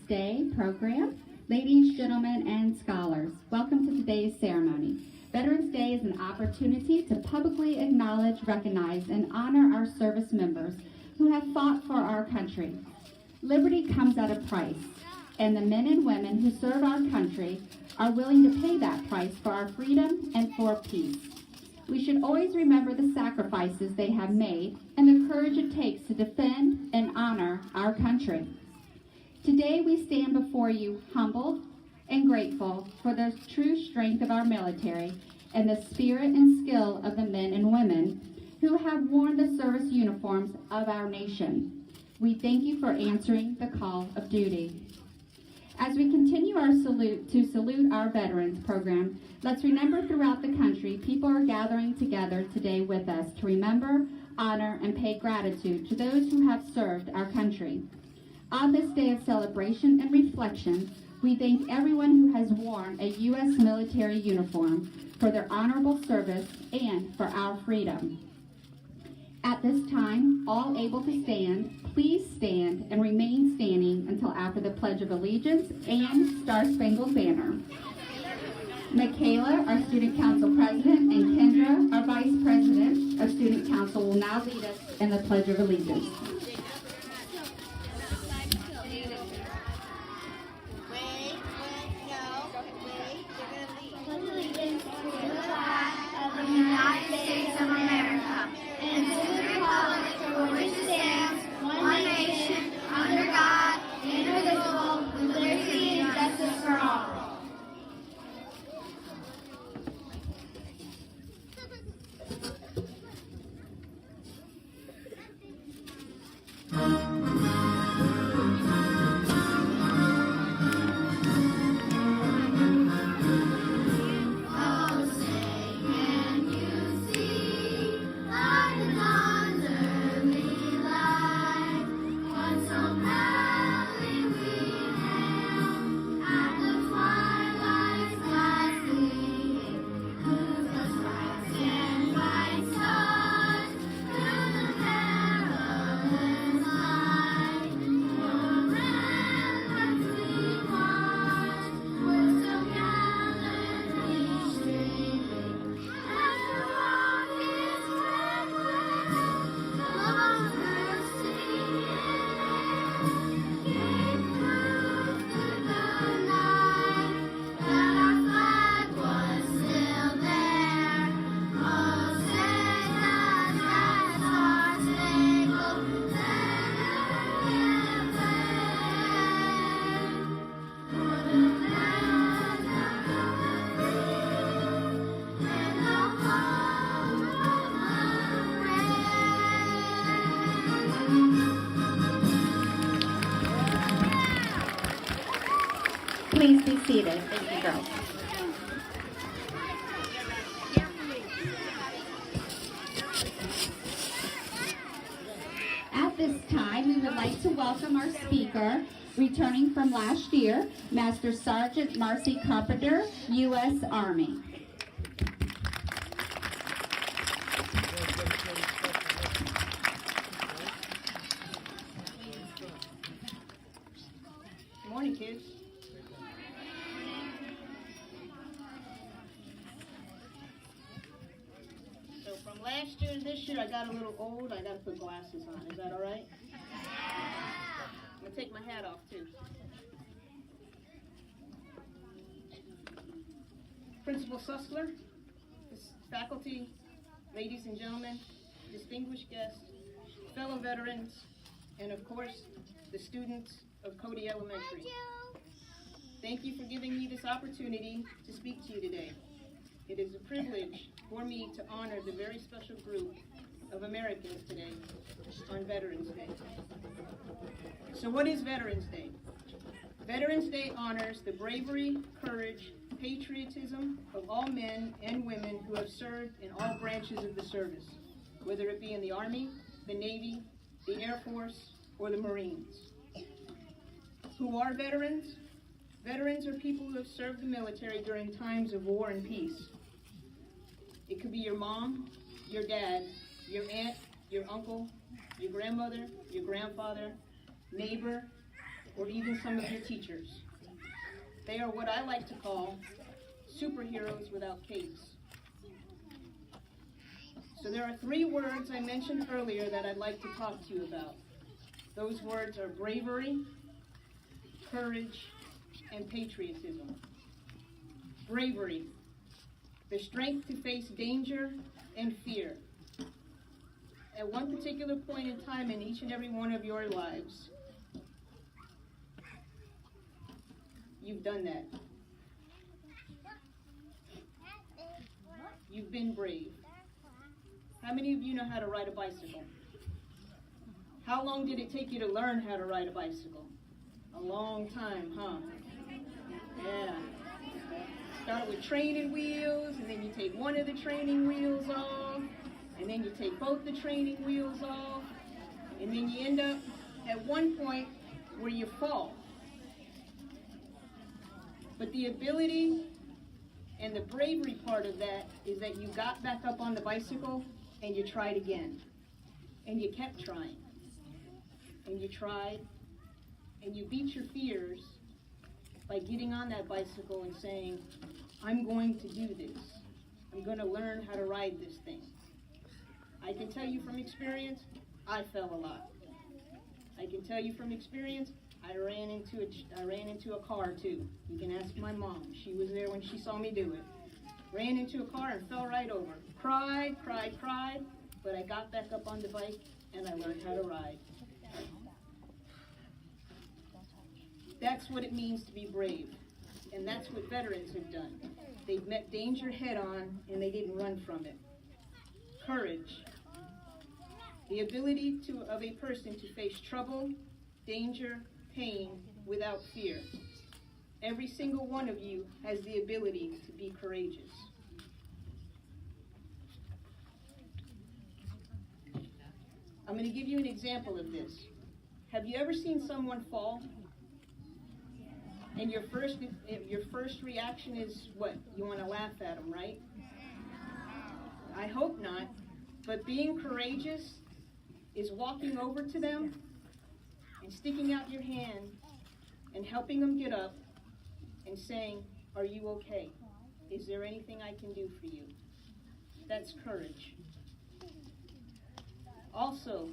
Day program. Ladies, gentlemen, and scholars, welcome to today's ceremony. Veterans Day is an opportunity to publicly acknowledge, recognize, and honor our service members who have fought for our country. Liberty comes at a price, and the men and women who serve our country are willing to pay that price for our freedom and for peace. We should always remember the sacrifices they have made and the courage it takes to defend and honor our country. Today we stand before you humbled and grateful for the true strength of our military and the spirit and skill of the men and women who have worn the service uniforms of our nation. We thank you for answering the call of duty. As we continue our salute our veterans program, let's remember throughout the country, people are gathering together today with us to remember, honor, and pay gratitude to those who have served our country. On this day of celebration and reflection, we thank everyone who has worn a U.S. military uniform for their honorable service and for our freedom. At this time, all able to stand, please stand and remain standing until after the Pledge of Allegiance and Star-Spangled Banner. Michaela, our Student Council President, and Kendra, our Vice President of Student Council, will now lead us in the Pledge of Allegiance. Please be seated. Thank you, girls. At this time, we would like to welcome our speaker, returning from last year, Master Sergeant Marcy Carpenter, U.S. Army. Good morning, kids. So from last year to this year, I got a little old. I got to put glasses on. Is that all right? I'm going to take my hat off, too. Principal Sussler, faculty, ladies and gentlemen, distinguished guests, fellow veterans, and of course, the students of Cody Elementary. Thank you for giving me this opportunity to speak to you today. It is a privilege for me to honor the very special group of Americans today on Veterans Day. So what is Veterans Day? Veterans Day honors the bravery, courage, patriotism of all men and women who have served in all branches of the service, whether it be in the Army, the Navy, the Air Force, or the Marines. Who are veterans? Veterans are people who have served the military during times of war and peace. It could be your mom, your dad, your aunt, your uncle, your grandmother, your grandfather, neighbor, or even some of your teachers. They are what I like to call superheroes without capes. So there are 3 words I mentioned earlier that I'd like to talk to you about. Those words are bravery, courage, and patriotism. Bravery, the strength to face danger and fear. At one particular point in time in each and every one of your lives, you've done that. You've been brave. How many of you know how to ride a bicycle? How long did it take you to learn how to ride a bicycle? A long time, huh? Yeah. Start with training wheels, and then you take one of the training wheels off, and then you take both the training wheels off, and then you end up at one point where you fall. But the ability and the bravery part of that is that you got back up on the bicycle and you tried again. And you kept trying. And you tried. And you beat your fears by getting on that bicycle and saying, I'm going to do this. I'm going to learn how to ride this thing. I can tell you from experience, I fell a lot. I can tell you from experience, I ran into a car too. You can ask my mom. She was there when she saw me do it. Ran into a car and fell right over. Cried, but I got back up on the bike and I learned how to ride. That's what it means to be brave. And that's what veterans have done. They've met danger head on and they didn't run from it. Courage. The ability of a person to face trouble, danger, pain without fear. Every single one of you has the ability to be courageous. I'm going to give you an example of this. Have you ever seen someone fall? And your first reaction is what? You want to laugh at them, right? I hope not. But being courageous is walking over to them and sticking out your hand and helping them get up and saying, are you okay? Is there anything I can do for you? That's courage. Also,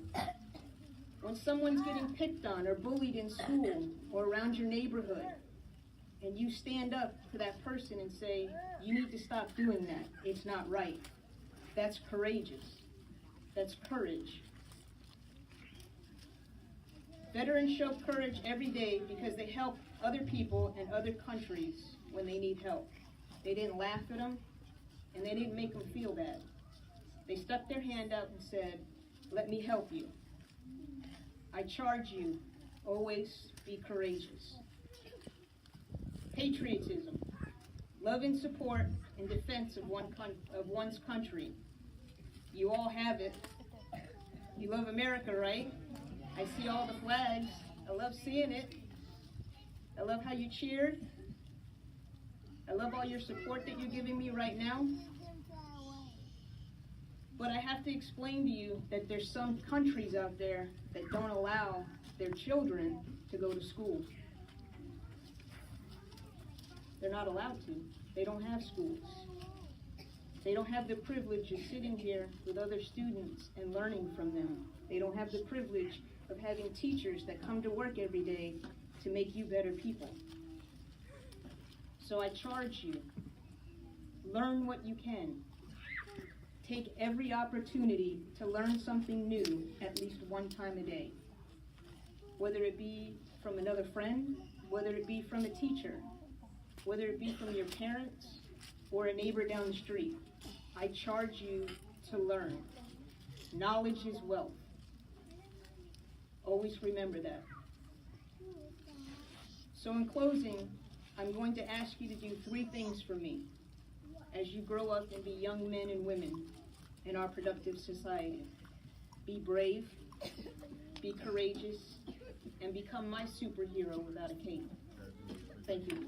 when someone's getting picked on or bullied in school or around your neighborhood, and you stand up to that person and say, you need to stop doing that. It's not right. That's courageous. That's courage. Veterans show courage every day because they help other people in other countries when they need help. They didn't laugh at them, and they didn't make them feel bad. They stuck their hand out and said, let me help you. I charge you, always be courageous. Patriotism, love and support in defense of one's country. You all have it. You love America, right? I see all the flags. I love seeing it. I love how you cheered. I love all your support that you're giving me right now. But I have to explain to you that there's some countries out there that don't allow their children to go to school. They're not allowed to. They don't have schools. They don't have the privilege of sitting here with other students and learning from them. They don't have the privilege of having teachers that come to work every day to make you better people. So I charge you, learn what you can. Take every opportunity to learn something new at least one time a day. Whether it be from another friend, whether it be from a teacher, whether it be from your parents or a neighbor down the street. I charge you to learn. Knowledge is wealth. Always remember that. So in closing, I'm going to ask you to do 3 things for me as you grow up and be young men and women in our productive society. Be brave, be courageous, and become my superhero without a cape. Thank you.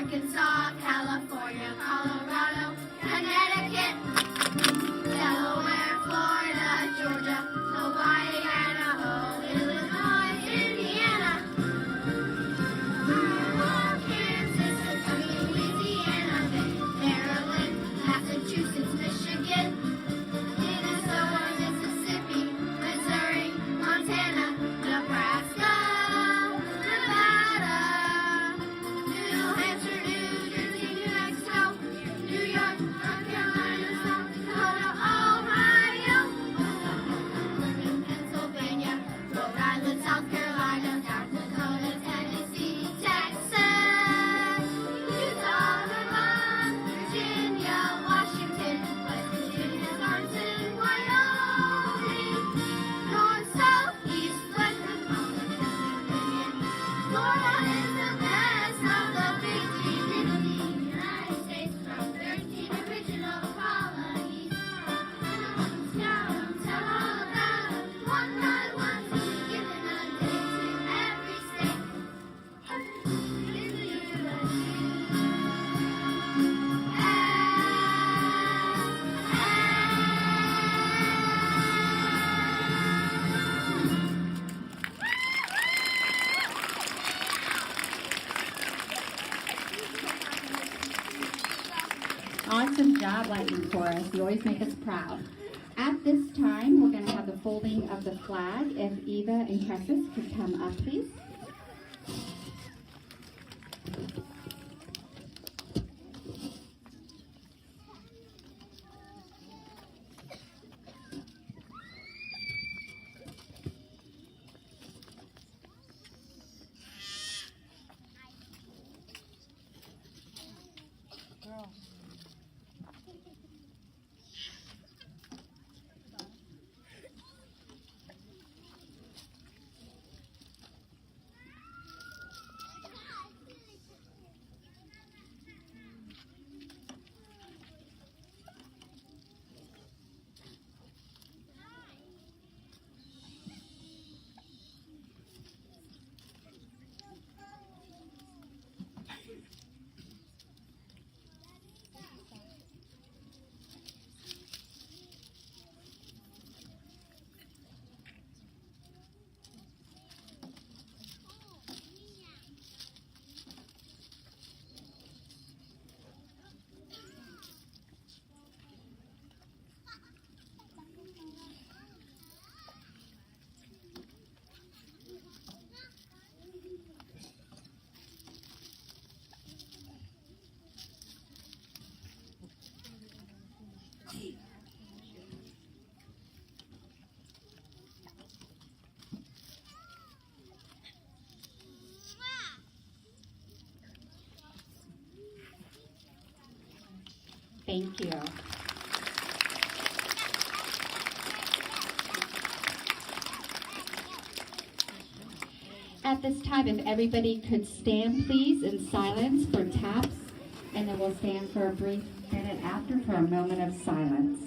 Arkansas, California, Colorado, Connecticut, Delaware, Florida, Georgia, Hawaii, Idaho, Illinois, Indiana, Iowa, Kansas, Kentucky, Louisiana, Maryland, Massachusetts, Michigan, Minnesota, Mississippi, Missouri, Montana, Nebraska, Nevada, New Hampshire, New Jersey, New Mexico, New York, North Carolina, South Dakota, Ohio, Oregon, Pennsylvania, Rhode Island, South Carolina, South Dakota, Tennessee, Texas, Utah, Vermont, Virginia, Washington, West Virginia, Wisconsin, Wyoming, North, South, East, West, Pennsylvania, Florida is the best of the big three in the United States from 13 original colonies. Scout 'em, tell all about 'em, one by one, giving a day to every state in the Awesome job, Lightning Chorus. You always make us proud. At this time, we're going to have the folding of the flag. If Eva and Kessis could come up, please. Thank you. At this time, if everybody could stand, please, in silence for taps, and then we'll stand for a brief minute after for a moment of silence.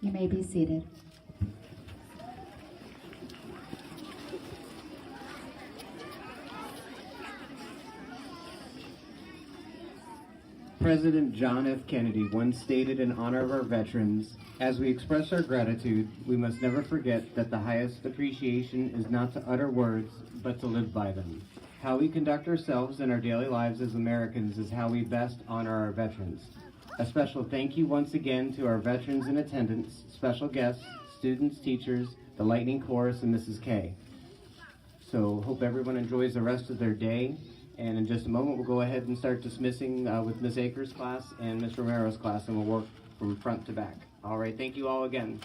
You may be seated. President John F. Kennedy once stated in honor of our veterans, "As we express our gratitude, we must never forget that the highest appreciation is not to utter words, but to live by them. How we conduct ourselves in our daily lives as Americans is how we best honor our veterans. A special thank you once again to our veterans in attendance, special guests, students, teachers, the Lightning Chorus, and Mrs. K. So hope everyone enjoys the rest of their day. And in just a moment, we'll go ahead and start dismissing with Ms. Akers' class and Ms. Romero's class, and we'll work from front to back. All right, thank you all again.